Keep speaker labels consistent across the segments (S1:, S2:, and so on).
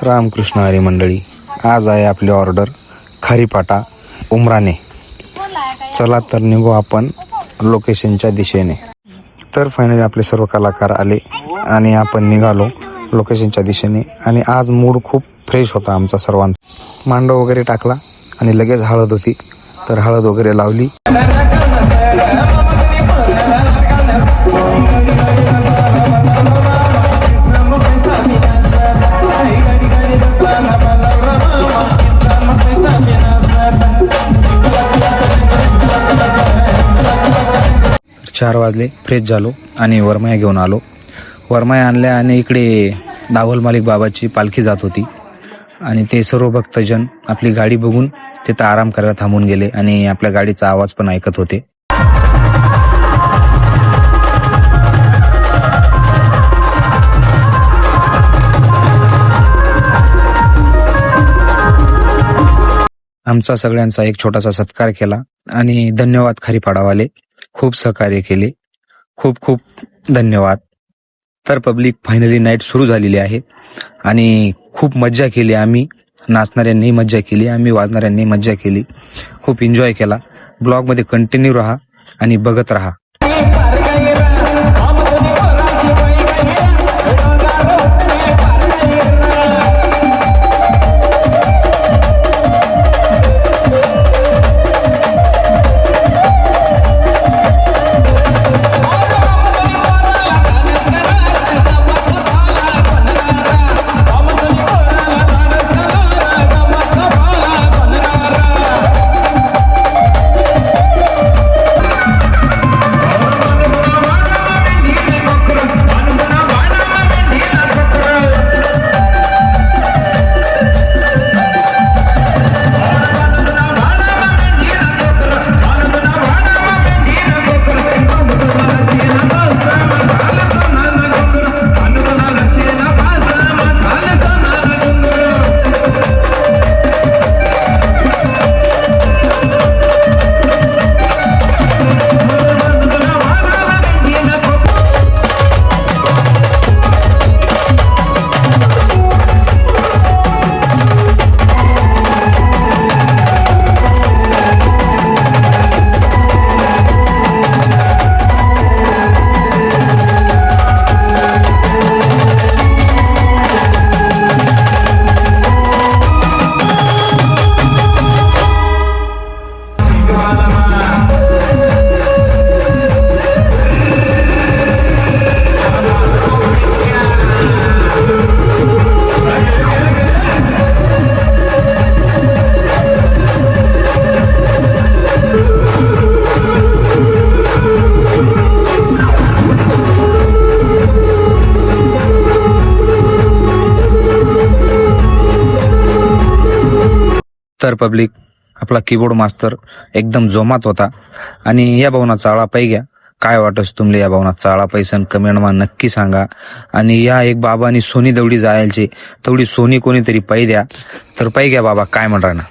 S1: रामकृष्ण हरी मंडळी, आज आहे आपली ऑर्डर खारीपाटा उमराणे. चला तर निघू आपण लोकेशनच्या दिशेने. तर फायनली आपले सर्व कलाकार आले आणि आपण निघालो लोकेशनच्या दिशेने. आणि आज मूड खूप फ्रेश होता आमचा सर्वांचा. मांडव वगैरे टाकला आणि लगेच हळद होती, तर हळद वगैरे लावली. चार वाजले, फ्रेश झालो आणि वरमाया घेऊन आलो. वरमाया आणल्या आणि इकडे दावल मालिक बाबाची पालखी जात होती आणि ते सर्व भक्तजन आपली गाडी बघून तिथं आराम करायला थांबून गेले आणि आपल्या गाडीचा आवाज पण ऐकत होते. आमचा सगळ्यांचा एक छोटासा सत्कार केला आणि धन्यवाद खारीपाडावाले, खूप सहकार्य केले, खूप खूप धन्यवाद. तर पब्लिक फायनली नाईट सुरू झालेली आहे आणि खूप मज्जा केली. आम्ही नाचणाऱ्यांनी मज्जा केली, आम्ही वाजणाऱ्यांनी मज्जा केली, खूप एन्जॉय केला. ब्लॉगमध्ये कंटिन्यू राहा आणि बघत राहा. तर पब्लिक, आपला कीबोर्ड मास्तर एकदम जोमात होता आणि या भावना चाळा पाई घ्या. काय वाटस तुमले या भावना चाळा पैसन कमेंटमा नक्की सांगा. आणि या एक बाबानी सोनी दवडी जायलची तेवढी सोनी कोणीतरी पाई द्या. तर पाई घ्या बाबा, काय म्हणणार ना.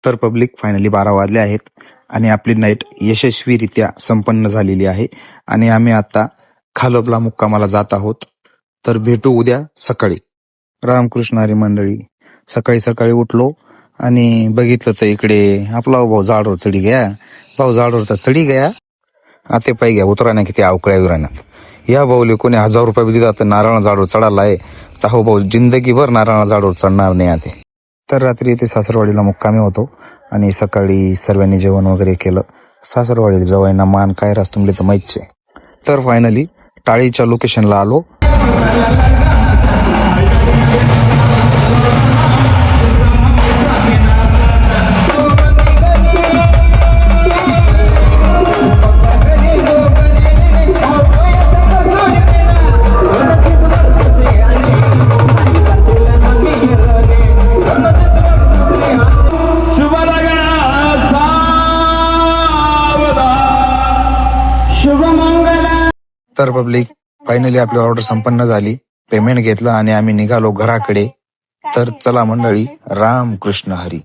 S1: तर पब्लिक, फायनली 12 वाजले आहेत आणि आपली नाईट यशस्वीरित्या संपन्न झालेली आहे आणि आम्ही आता खालोबला मुक्कामाला जात आहोत. तर भेटू उद्या सकाळी. रामकृष्ण हरी मंडळी, सकाळी सकाळी उठलो आणि बघितलं तर इकडे आपला भाऊ झाडवर चढी गया. भाऊ झाडवर तर चढी गया, आते पाई घ्या उतराण्या किती अवकळ्या विराण्यात. या भाऊले कोणी 1000 रुपये दिला तर नारळ झाडवर चढायला आहे, तर हो भाऊ जिंदगीभर नारळ झाडवर चढणार नाही आते. तर रात्री इथे सासरवाडीला मुक्कामी होतो आणि सकाळी सर्वांनी जेवण वगैरे केलं. सासरवाडीला जवायना मान काय रास तुमले तर माहितचे. तर फायनली टाळीच्या लोकेशनला आलो. तर पब्लिक फायनली आपली ऑर्डर संपन्न झाली, पेमेंट घेतलं आणि आम्ही निघालो घराकडे. तर चला मंडळी, राम कृष्ण हरी.